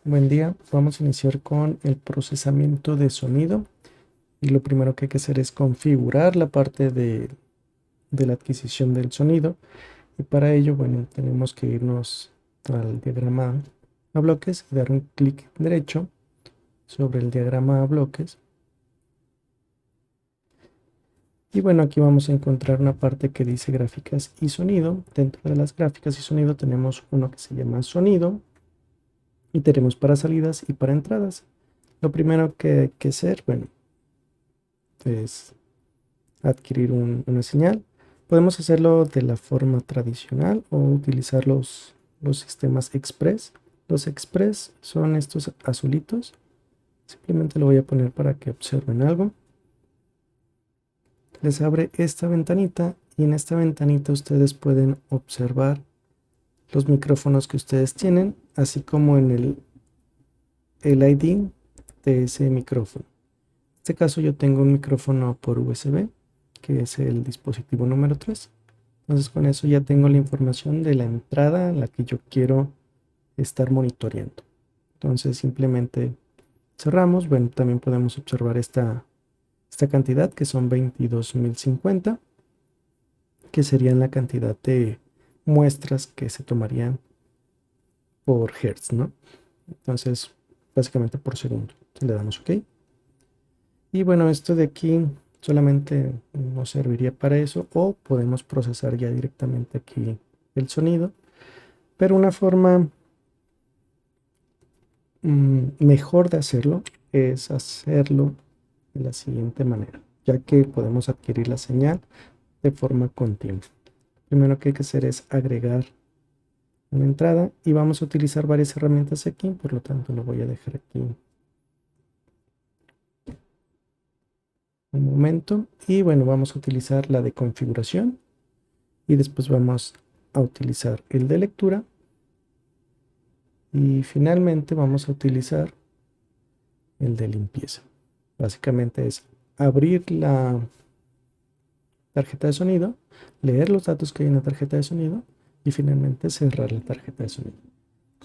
Buen día, vamos a iniciar con el procesamiento de sonido y lo primero que hay que hacer es configurar la parte de la adquisición del sonido y para ello, bueno, tenemos que irnos al diagrama a bloques y dar un clic derecho sobre el diagrama a bloques y bueno, aquí vamos a encontrar una parte que dice gráficas y sonido. Dentro de las gráficas y sonido tenemos uno que se llama sonido y tenemos para salidas y para entradas. Lo primero que hay que hacer, bueno, es adquirir una señal. Podemos hacerlo de la forma tradicional o utilizar los sistemas Express. Los Express son estos azulitos. Simplemente lo voy a poner para que observen algo. Les abre esta ventanita y en esta ventanita ustedes pueden observar los micrófonos que ustedes tienen, así como en el ID de ese micrófono. En este caso yo tengo un micrófono por USB, que es el dispositivo número 3. Entonces con eso ya tengo la información de la entrada a la que yo quiero estar monitoreando. Entonces simplemente cerramos. Bueno, también podemos observar esta cantidad que son 22.050, que serían la cantidad de muestras que se tomarían por hertz, ¿no? Entonces básicamente por segundo. Le damos OK. Y bueno, esto de aquí solamente nos serviría para eso o podemos procesar ya directamente aquí el sonido. Pero una forma mejor de hacerlo es hacerlo de la siguiente manera, ya que podemos adquirir la señal de forma continua. Primero que hay que hacer es agregar una entrada y vamos a utilizar varias herramientas aquí, por lo tanto lo voy a dejar aquí un momento. Y bueno, vamos a utilizar la de configuración y después vamos a utilizar el de lectura y finalmente vamos a utilizar el de limpieza. Básicamente es abrir la tarjeta de sonido, leer los datos que hay en la tarjeta de sonido y finalmente cerrar la tarjeta de sonido,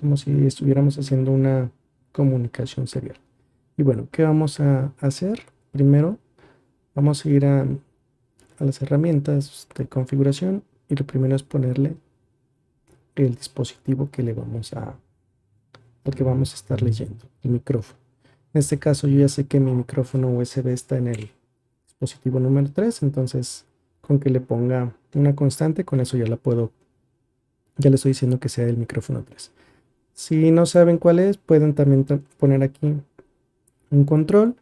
como si estuviéramos haciendo una comunicación serial. Y bueno, ¿qué vamos a hacer? Primero vamos a ir a las herramientas de configuración y lo primero es ponerle el dispositivo que al que vamos a estar leyendo, el micrófono. En este caso yo ya sé que mi micrófono USB está en el dispositivo número 3, entonces con que le ponga una constante, con eso ya le estoy diciendo que sea el micrófono 3. Si no saben cuál es, pueden también poner aquí un control,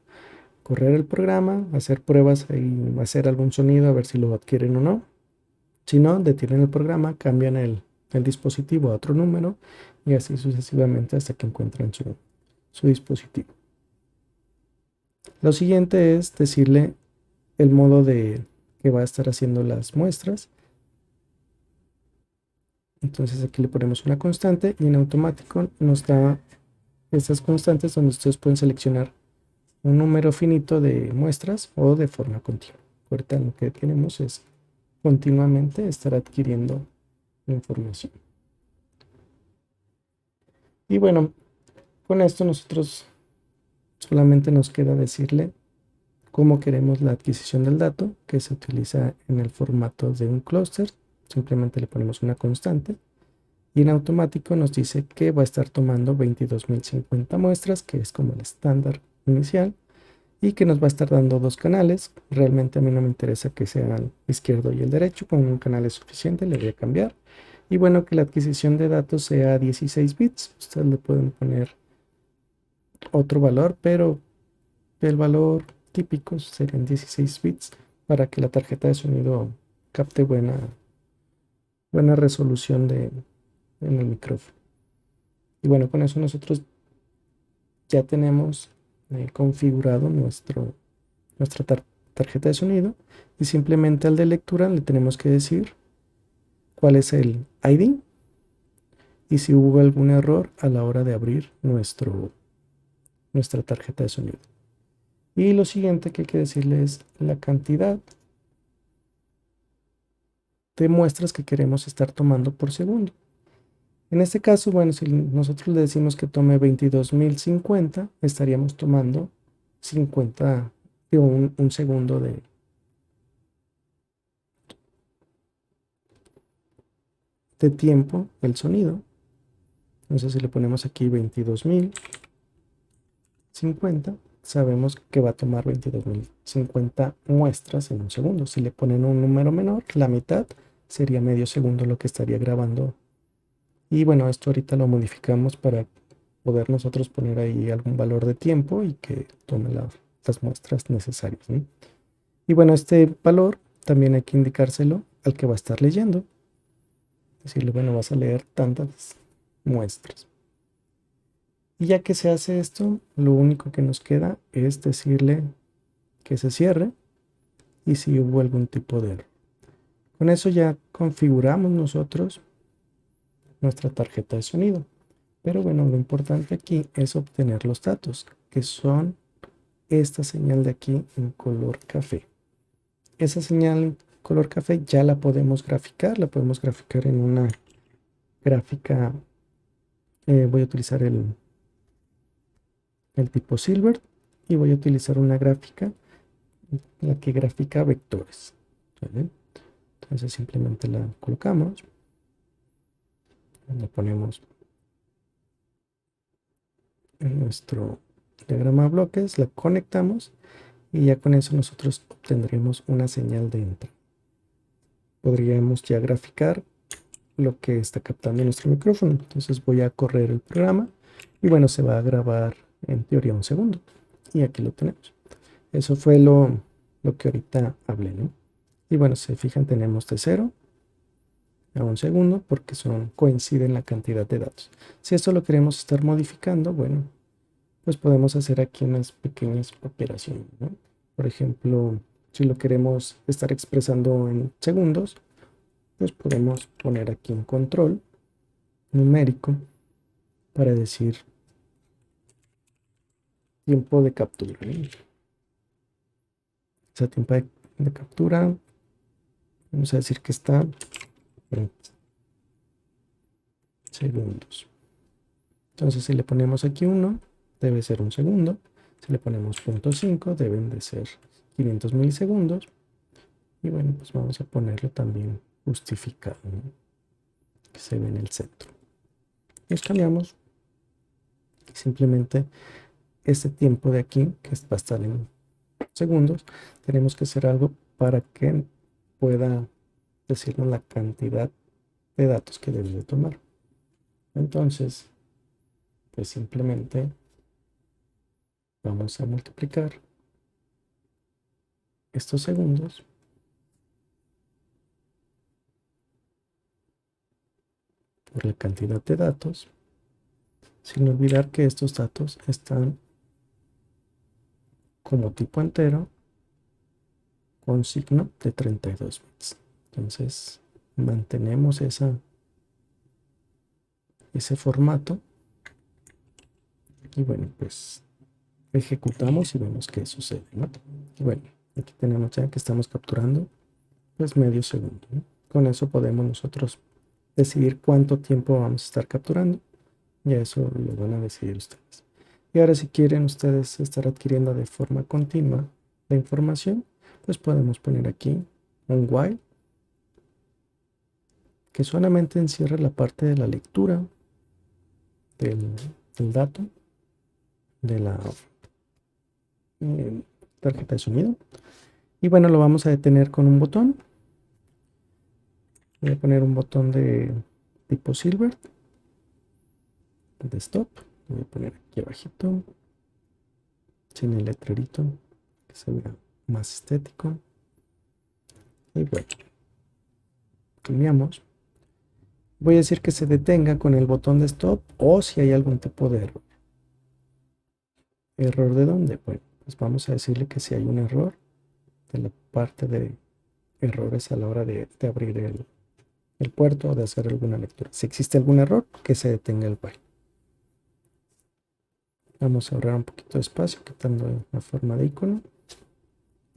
correr el programa, hacer pruebas y hacer algún sonido a ver si lo adquieren o no. Si no, detienen el programa, cambian el dispositivo a otro número y así sucesivamente hasta que encuentren su dispositivo. Lo siguiente es decirle el modo de que va a estar haciendo las muestras. Entonces aquí le ponemos una constante y en automático nos da estas constantes donde ustedes pueden seleccionar un número finito de muestras o de forma continua. Ahorita lo que tenemos es continuamente estar adquiriendo información. Y bueno, con esto nosotros solamente nos queda decirle cómo queremos la adquisición del dato, que se utiliza en el formato de un clúster. Simplemente le ponemos una constante y en automático nos dice que va a estar tomando 22.050 muestras, que es como el estándar inicial, y que nos va a estar dando dos canales. Realmente a mí no me interesa que sea el izquierdo y el derecho, con un canal es suficiente, le voy a cambiar. Y bueno, que la adquisición de datos sea 16 bits, ustedes le pueden poner otro valor, pero el valor típico serían 16 bits para que la tarjeta de sonido capte buena resolución en el micrófono. Y bueno, con eso nosotros ya tenemos configurado nuestra tarjeta de sonido y simplemente al de lectura le tenemos que decir cuál es el ID y si hubo algún error a la hora de abrir nuestra tarjeta de sonido. Y lo siguiente que hay que decirle es la cantidad de muestras que queremos estar tomando por segundo. En este caso, bueno, si nosotros le decimos que tome 22.050, estaríamos tomando 50, digo, un segundo de tiempo el sonido. Entonces, si le ponemos aquí 22.050, sabemos que va a tomar 22.050 muestras en un segundo. Si le ponen un número menor, la mitad, sería medio segundo lo que estaría grabando. Y bueno, esto ahorita lo modificamos para poder nosotros poner ahí algún valor de tiempo y que tome las muestras necesarias, ¿no? Y bueno, este valor también hay que indicárselo al que va a estar leyendo. Decirle, bueno, vas a leer tantas muestras. Y ya que se hace esto, lo único que nos queda es decirle que se cierre y si hubo algún tipo de error. Con eso ya configuramos nosotros nuestra tarjeta de sonido. Pero bueno, lo importante aquí es obtener los datos, que son esta señal de aquí en color café. Esa señal en color café ya la podemos graficar en una gráfica. Voy a utilizar el tipo Silver y voy a utilizar una gráfica la que grafica vectores. ¿Vale? Entonces simplemente la colocamos, la ponemos en nuestro diagrama de bloques, la conectamos y ya con eso nosotros obtendremos una señal de entrada. Podríamos ya graficar lo que está captando nuestro micrófono. Entonces voy a correr el programa y bueno, se va a grabar en teoría un segundo. Y aquí lo tenemos. Eso fue lo que ahorita hablé, ¿no? Y bueno, se fijan, tenemos de 0 a un segundo porque coinciden la cantidad de datos. Si esto lo queremos estar modificando, bueno, pues podemos hacer aquí unas pequeñas operaciones, ¿no? Por ejemplo, si lo queremos estar expresando en segundos, pues podemos poner aquí un control numérico para decir tiempo de captura, ¿no? O sea, tiempo de captura, vamos a decir que está en segundos. Entonces, si le ponemos aquí 1, debe ser un segundo. Si le ponemos 0.5, deben de ser 500 milisegundos. Y bueno, pues vamos a ponerlo también justificado, ¿no? Que se ve en el centro. Y escaneamos. Simplemente este tiempo de aquí, que va a estar en segundos, tenemos que hacer algo para que pueda decirnos la cantidad de datos que debe de tomar. Entonces, pues simplemente vamos a multiplicar estos segundos por la cantidad de datos, sin olvidar que estos datos están como tipo entero con signo de 32 bits. Entonces, mantenemos ese formato y bueno, pues ejecutamos y vemos qué sucede, ¿no? Y bueno, aquí tenemos ya que estamos capturando pues medio segundo, ¿no? Con eso podemos nosotros decidir cuánto tiempo vamos a estar capturando. Ya eso lo van a decidir ustedes. Y ahora si quieren ustedes estar adquiriendo de forma continua la información, pues podemos poner aquí un while que solamente encierra la parte de la lectura del, del dato de la tarjeta de sonido. Y bueno, lo vamos a detener con un botón. Voy a poner un botón de tipo silver, de stop. Lo voy a poner aquí abajito, sin el letrerito, que se vea más estético. Y bueno, cambiamos. Voy a decir que se detenga con el botón de stop o si hay algún tipo de error. ¿Error de dónde? Bueno, pues vamos a decirle que si hay un error de la parte de errores a la hora de abrir el puerto o de hacer alguna lectura. Si existe algún error, que se detenga el while. Vamos a ahorrar un poquito de espacio quitando la forma de icono.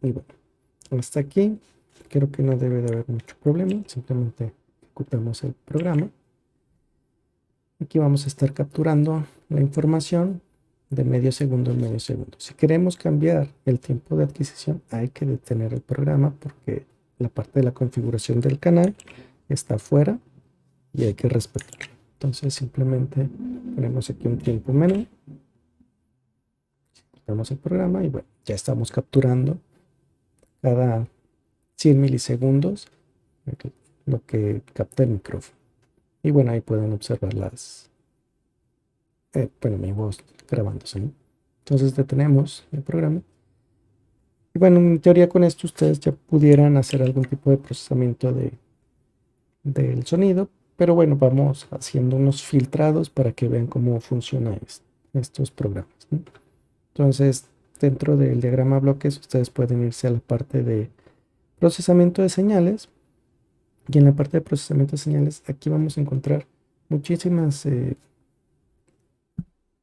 Y bueno, hasta aquí creo que no debe de haber mucho problema. Simplemente ejecutamos el programa. Aquí vamos a estar capturando la información de medio segundo en medio segundo. Si queremos cambiar el tiempo de adquisición, hay que detener el programa porque la parte de la configuración del canal está fuera y hay que respetarlo. Entonces simplemente ponemos aquí un tiempo menú, damos el programa y bueno, ya estamos capturando cada 100 milisegundos lo que capta el micrófono. Y bueno, ahí pueden observar bueno, mi voz grabándose, ¿no? Entonces detenemos el programa. Y bueno, en teoría con esto ustedes ya pudieran hacer algún tipo de procesamiento del sonido, pero bueno, vamos haciendo unos filtrados para que vean cómo funcionan estos programas, ¿no? Entonces, dentro del diagrama bloques, ustedes pueden irse a la parte de procesamiento de señales. Y en la parte de procesamiento de señales, aquí vamos a encontrar muchísimas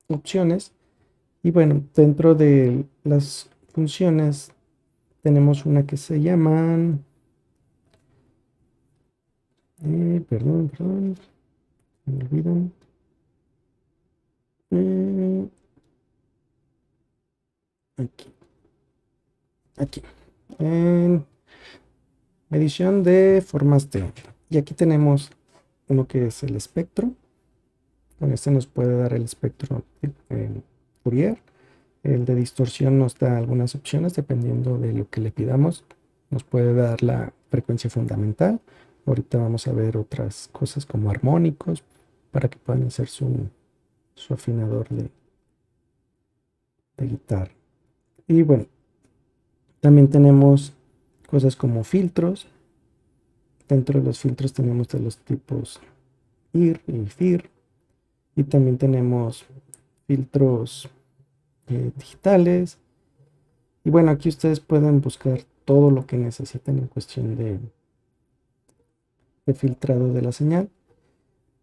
opciones. Y bueno, dentro de las funciones tenemos una que se llaman, perdón, me olvidan. Eh, aquí, aquí, en medición de formas de onda. Y aquí tenemos uno que es el espectro. Con este nos puede dar el espectro Fourier. El de distorsión nos da algunas opciones dependiendo de lo que le pidamos. Nos puede dar la frecuencia fundamental. Ahorita vamos a ver otras cosas como armónicos para que puedan hacer su afinador de guitarra. Y bueno, también tenemos cosas como filtros. Dentro de los filtros tenemos de los tipos IR y FIR. Y también tenemos filtros digitales. Y bueno, aquí ustedes pueden buscar todo lo que necesiten en cuestión de filtrado de la señal.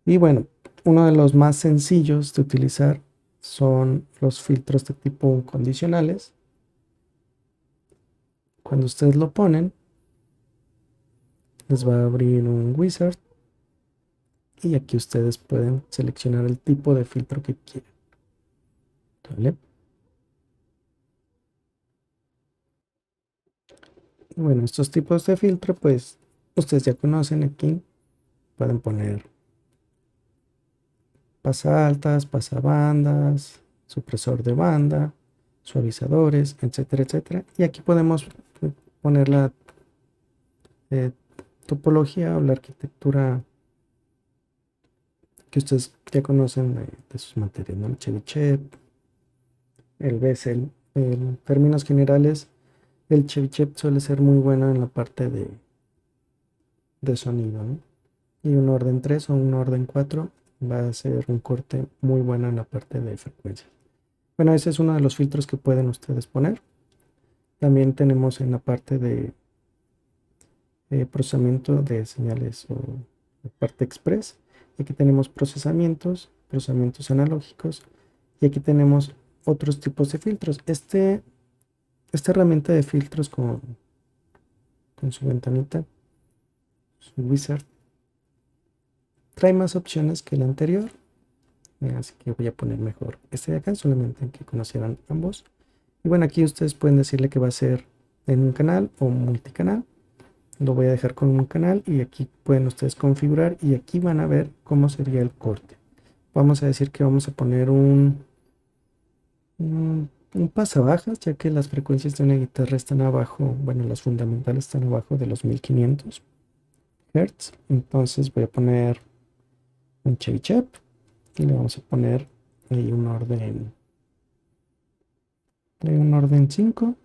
Y bueno, uno de los más sencillos de utilizar son los filtros de tipo condicionales. Cuando ustedes lo ponen, les va a abrir un wizard y aquí ustedes pueden seleccionar el tipo de filtro que quieren. ¿Vale? Y bueno, estos tipos de filtro, pues ustedes ya conocen aquí. Pueden poner pasaltas, pasabandas, supresor de banda, suavizadores, etcétera, etcétera. Y aquí podemos poner la topología o la arquitectura que ustedes ya conocen de sus materias, ¿no? El Chebyshev, el Bessel. En términos generales, el Chebyshev suele ser muy bueno en la parte de sonido, ¿no? Y un orden 3 o un orden 4 va a ser un corte muy bueno en la parte de frecuencia. Bueno, ese es uno de los filtros que pueden ustedes poner. También tenemos en la parte de procesamiento de señales o la parte express. Aquí tenemos procesamientos analógicos y aquí tenemos otros tipos de filtros. Esta herramienta de filtros con su ventanita, su wizard, trae más opciones que el anterior. Así que voy a poner mejor este de acá, solamente que conocieran ambos. Y bueno, aquí ustedes pueden decirle que va a ser en un canal o multicanal. Lo voy a dejar con un canal y aquí pueden ustedes configurar y aquí van a ver cómo sería el corte. Vamos a decir que vamos a poner un pasabajas, ya que las frecuencias de una guitarra están abajo, bueno, las fundamentales están abajo de los 1500 Hz. Entonces voy a poner un Chebyshev y le vamos a poner ahí un orden 5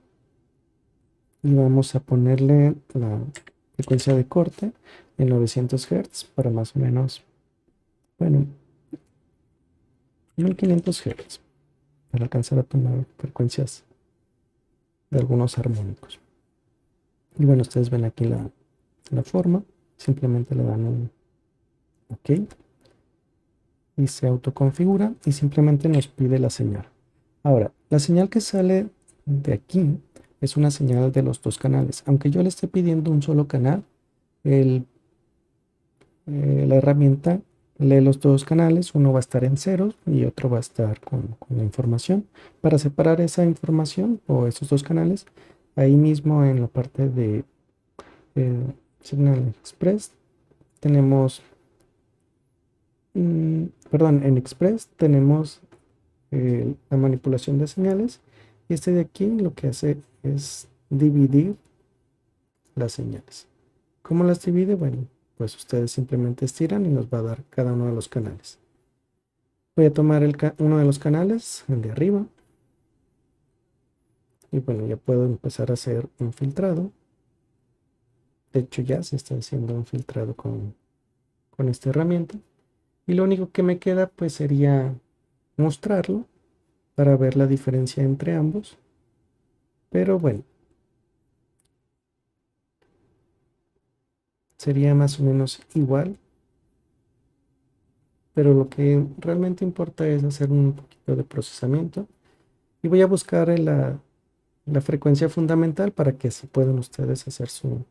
y vamos a ponerle la frecuencia de corte en 900 Hz para más o menos, bueno, 1500 Hz para alcanzar a tomar frecuencias de algunos armónicos. Y bueno, ustedes ven aquí la forma, simplemente le dan un OK y se autoconfigura y simplemente nos pide la señal. Ahora, la señal que sale de aquí es una señal de los dos canales. Aunque yo le esté pidiendo un solo canal, la herramienta lee los dos canales, uno va a estar en ceros y otro va a estar con la información. Para separar esa información o esos dos canales, ahí mismo en la parte de Signal Express tenemos, perdón, en Express tenemos la manipulación de señales y este de aquí lo que hace es dividir las señales. ¿Cómo las divide? Bueno, pues ustedes simplemente estiran y nos va a dar cada uno de los canales. Voy a tomar uno de los canales, el de arriba, y bueno, ya puedo empezar a hacer un filtrado. De hecho, ya se está haciendo un filtrado con esta herramienta. Y lo único que me queda pues sería mostrarlo para ver la diferencia entre ambos. Pero bueno, sería más o menos igual. Pero lo que realmente importa es hacer un poquito de procesamiento. Y voy a buscar la frecuencia fundamental para que así puedan ustedes hacer su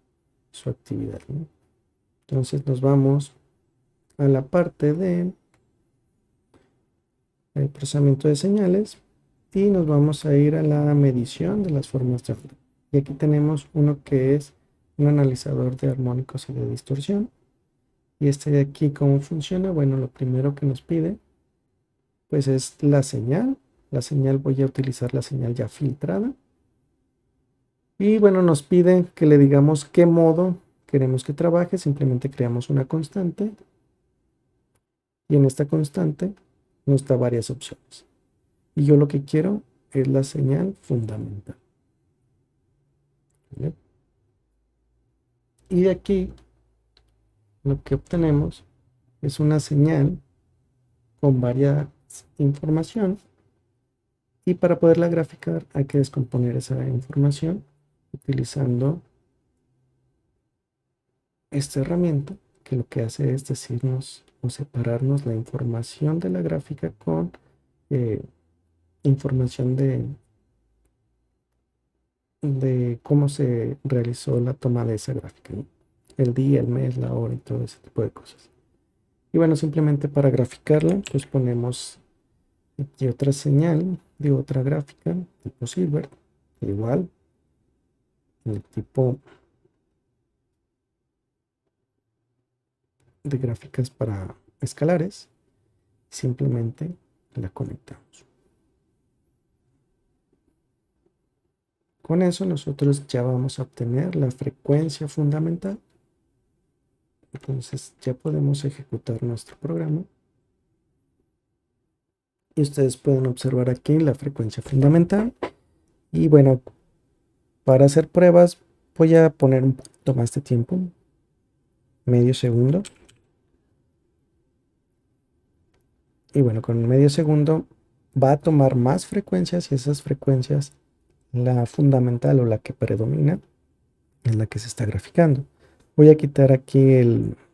actividad, ¿no? Entonces nos vamos a la parte de el procesamiento de señales y nos vamos a ir a la medición de las formas de onda. Y aquí tenemos uno que es un analizador de armónicos y de distorsión. Y este de aquí, ¿cómo funciona? Bueno, lo primero que nos pide pues es la señal. La señal, voy a utilizar la señal ya filtrada. Y bueno, nos pide que le digamos qué modo queremos que trabaje. Simplemente creamos una constante. Y en esta constante nos da varias opciones. Y yo lo que quiero es la señal fundamental. ¿Vale? Y de aquí lo que obtenemos es una señal con varias información. Y para poderla graficar hay que descomponer esa información utilizando esta herramienta que lo que hace es decirnos o separarnos la información de la gráfica con información de cómo se realizó la toma de esa gráfica, ¿no? El día, el mes, la hora y todo ese tipo de cosas. Y bueno, simplemente para graficarla, pues ponemos aquí otra señal de otra gráfica tipo Silbert, igual, el tipo de gráficas para escalares, simplemente la conectamos. Con eso nosotros ya vamos a obtener la frecuencia fundamental. Entonces ya podemos ejecutar nuestro programa. Y ustedes pueden observar aquí la frecuencia fundamental. Y bueno, para hacer pruebas voy a poner un poquito más de tiempo, medio segundo. Y bueno, con medio segundo va a tomar más frecuencias y esas frecuencias, la fundamental o la que predomina, es la que se está graficando. Voy a quitar aquí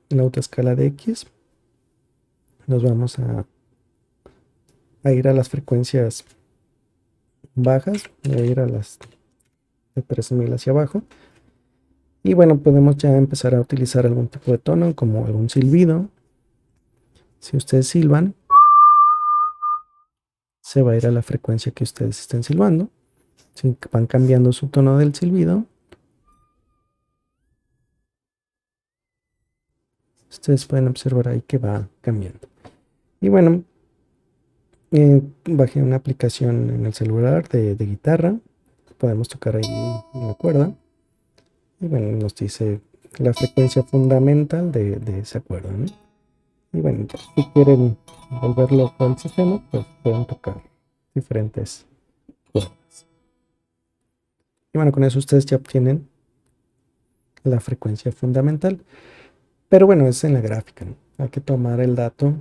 la autoescala de X. Nos vamos a ir a las frecuencias bajas, voy a ir a las de 3000 hacia abajo. Y bueno, podemos ya empezar a utilizar algún tipo de tono, como algún silbido. Si ustedes silban, se va a ir a la frecuencia que ustedes estén silbando. Si van cambiando su tono del silbido, ustedes pueden observar ahí que va cambiando. Y bueno, bajé una aplicación en el celular de guitarra. Podemos tocar ahí una cuerda. Y bueno, nos dice la frecuencia fundamental de ese acuerdo, ¿no? Y bueno, si quieren volver loco al sistema, pues pueden tocar diferentes cuerdas. Y bueno, con eso ustedes ya obtienen la frecuencia fundamental. Pero bueno, es en la gráfica, ¿no? Hay que tomar el dato,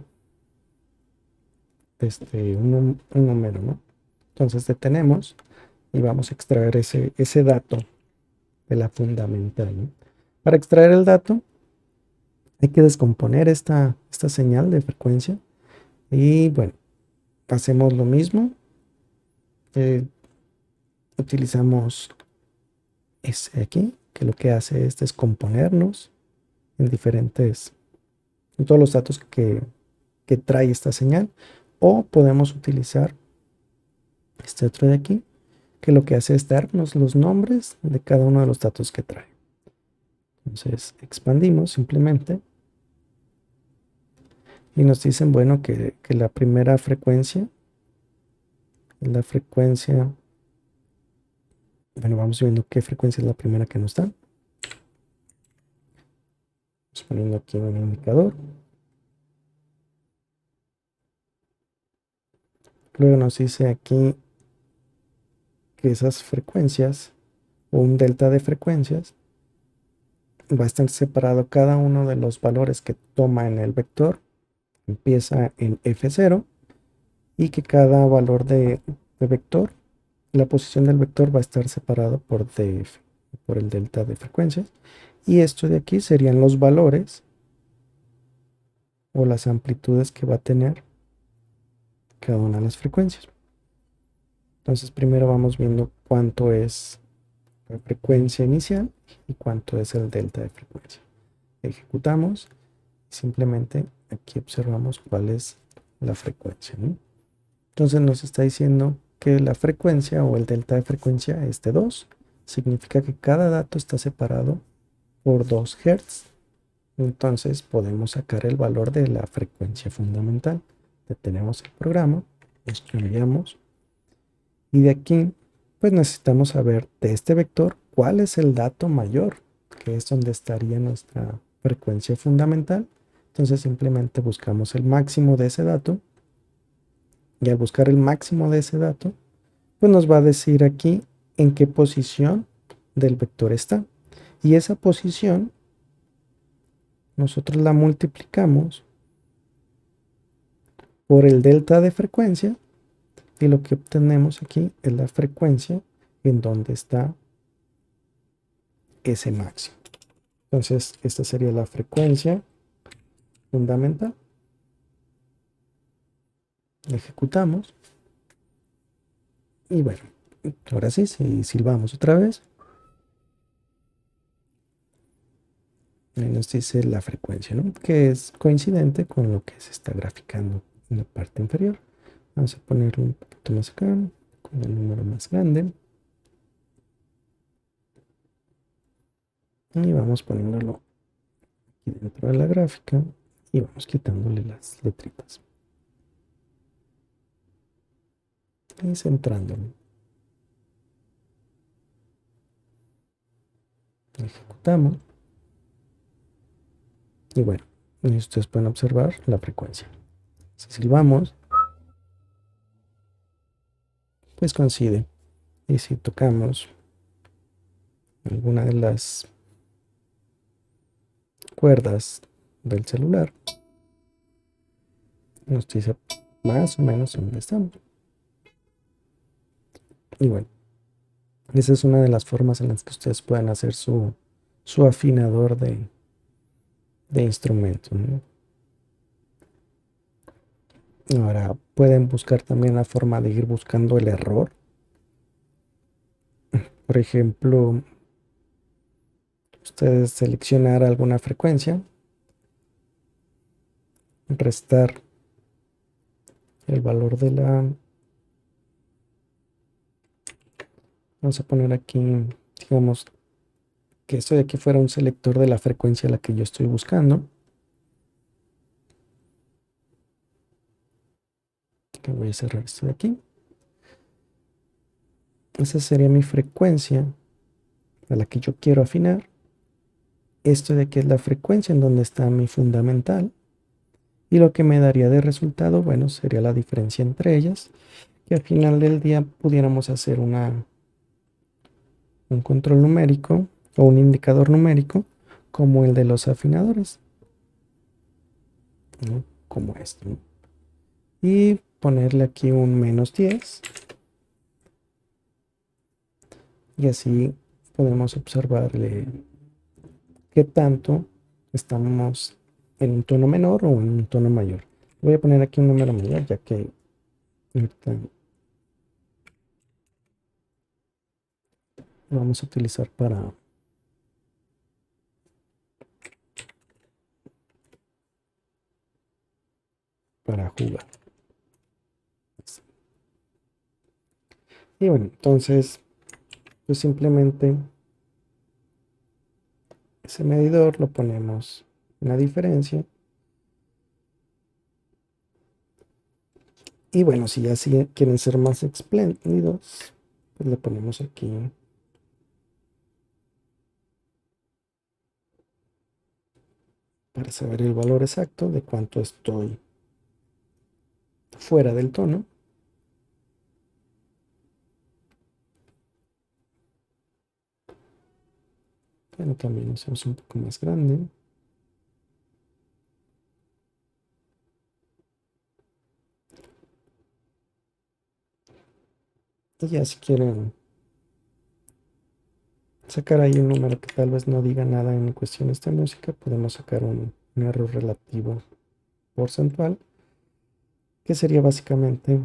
un número, ¿no? Entonces detenemos y vamos a extraer ese dato de la fundamental, ¿no? Para extraer el dato hay que descomponer esta señal de frecuencia y bueno, hacemos lo mismo. Utilizamos este aquí, que lo que hace es descomponernos en todos los datos que trae esta señal, o podemos utilizar este otro de aquí, que lo que hace es darnos los nombres de cada uno de los datos que trae. Entonces expandimos simplemente y nos dicen, bueno, que la primera frecuencia, bueno, vamos viendo qué frecuencia es la primera que nos dan. Vamos poniendo aquí un indicador. Luego nos dice aquí que esas frecuencias, o un delta de frecuencias, va a estar separado cada uno de los valores que toma en el vector, empieza en F0, y que cada valor de vector, la posición del vector va a estar separado por df, por el delta de frecuencias. Y esto de aquí serían los valores o las amplitudes que va a tener cada una de las frecuencias. Entonces primero vamos viendo cuánto es la frecuencia inicial y cuánto es el delta de frecuencia. Ejecutamos y simplemente aquí observamos cuál es la frecuencia, ¿no? Entonces nos está diciendo que la frecuencia o el delta de frecuencia es de 2. Significa que cada dato está separado por 2 Hz. Entonces podemos sacar el valor de la frecuencia fundamental. Detenemos el programa, cambiamos y de aquí pues necesitamos saber de este vector cuál es el dato mayor, que es donde estaría nuestra frecuencia fundamental. Entonces simplemente buscamos el máximo de ese dato y al buscar el máximo de ese dato pues nos va a decir aquí en qué posición del vector está, y esa posición nosotros la multiplicamos por el delta de frecuencia y lo que obtenemos aquí es la frecuencia en donde está ese máximo. Entonces esta sería la frecuencia fundamental. Ejecutamos y bueno, ahora sí, si silbamos otra vez, ahí nos dice la frecuencia, ¿no? Que es coincidente con lo que se está graficando en la parte inferior. Vamos a ponerlo un poquito más acá, con el número más grande. Y vamos poniéndolo aquí dentro de la gráfica y vamos quitándole las letritas. Y centrándolo. Ejecutamos. Y bueno, y ustedes pueden observar la frecuencia. Si silbamos, pues coincide. Y si tocamos alguna de las cuerdas del celular, nos dice más o menos dónde estamos. Y bueno, esa es una de las formas en las que ustedes pueden hacer su afinador de instrumentos, ¿no? Ahora pueden buscar también la forma de ir buscando el error. Por ejemplo, ustedes seleccionar alguna frecuencia, restar el valor de la... Vamos a poner aquí, digamos, que esto de aquí fuera un selector de la frecuencia a la que yo estoy buscando. Que voy a cerrar esto de aquí. Esa sería mi frecuencia a la que yo quiero afinar. Esto de aquí es la frecuencia en donde está mi fundamental. Y lo que me daría de resultado, bueno, sería la diferencia entre ellas. Que al final del día pudiéramos hacer un control numérico o un indicador numérico como el de los afinadores, ¿no? Como esto, ¿no? Y ponerle aquí un -10 y así podemos observarle qué tanto estamos en un tono menor o en un tono mayor. Voy a poner aquí un número mayor ya que ahorita lo vamos a utilizar para jugar. Y bueno, entonces, pues simplemente ese medidor lo ponemos en la diferencia. Y bueno, si ya quieren ser más espléndidos, pues le ponemos aquí para saber el valor exacto de cuánto estoy fuera del tono. Bueno, también lo hacemos un poco más grande. Y ya si quieren sacar ahí un número que tal vez no diga nada en cuestiones de música, podemos sacar un error relativo porcentual, que sería básicamente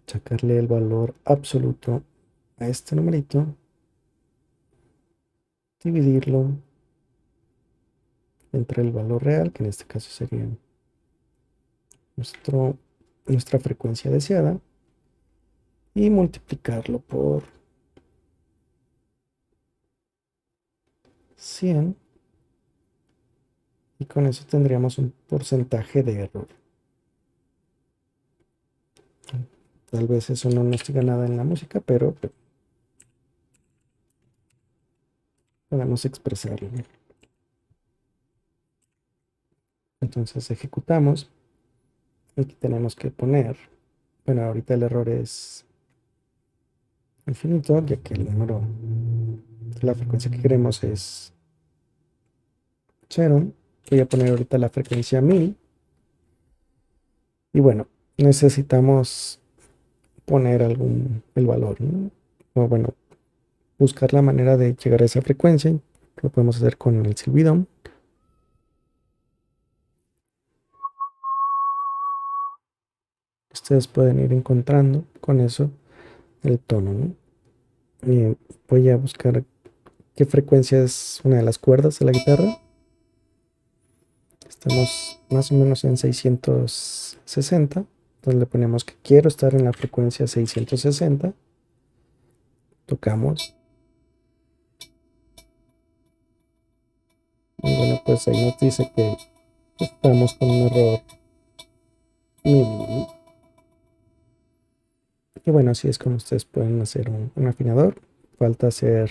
sacarle el valor absoluto a este numerito, dividirlo entre el valor real, que en este caso sería nuestra frecuencia deseada, y multiplicarlo por 100, y con eso tendríamos un porcentaje de error. Tal vez eso no nos diga nada en la música, pero podemos expresarlo. Entonces ejecutamos. Aquí tenemos que poner, bueno, ahorita el error es infinito, ya que el número, la frecuencia que queremos es 0. Voy a poner ahorita la frecuencia 1000. Y bueno, necesitamos poner el valor, ¿no? O bueno, buscar la manera de llegar a esa frecuencia. Lo podemos hacer con el silbido. Ustedes pueden ir encontrando con eso el tono, ¿no? Y voy a buscar qué frecuencia es una de las cuerdas de la guitarra. Estamos más o menos en 660. Entonces le ponemos que quiero estar en la frecuencia 660. Tocamos. Y bueno, pues ahí nos dice que estamos con un error mínimo. Y bueno, así es como ustedes pueden hacer un afinador. Falta hacer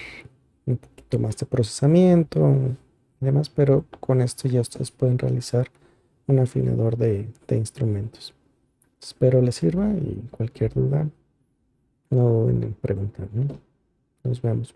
un poquito más de procesamiento y demás, pero con esto ya ustedes pueden realizar un afinador de instrumentos. Espero les sirva y cualquier duda no duden en preguntar, ¿no? Nos vemos.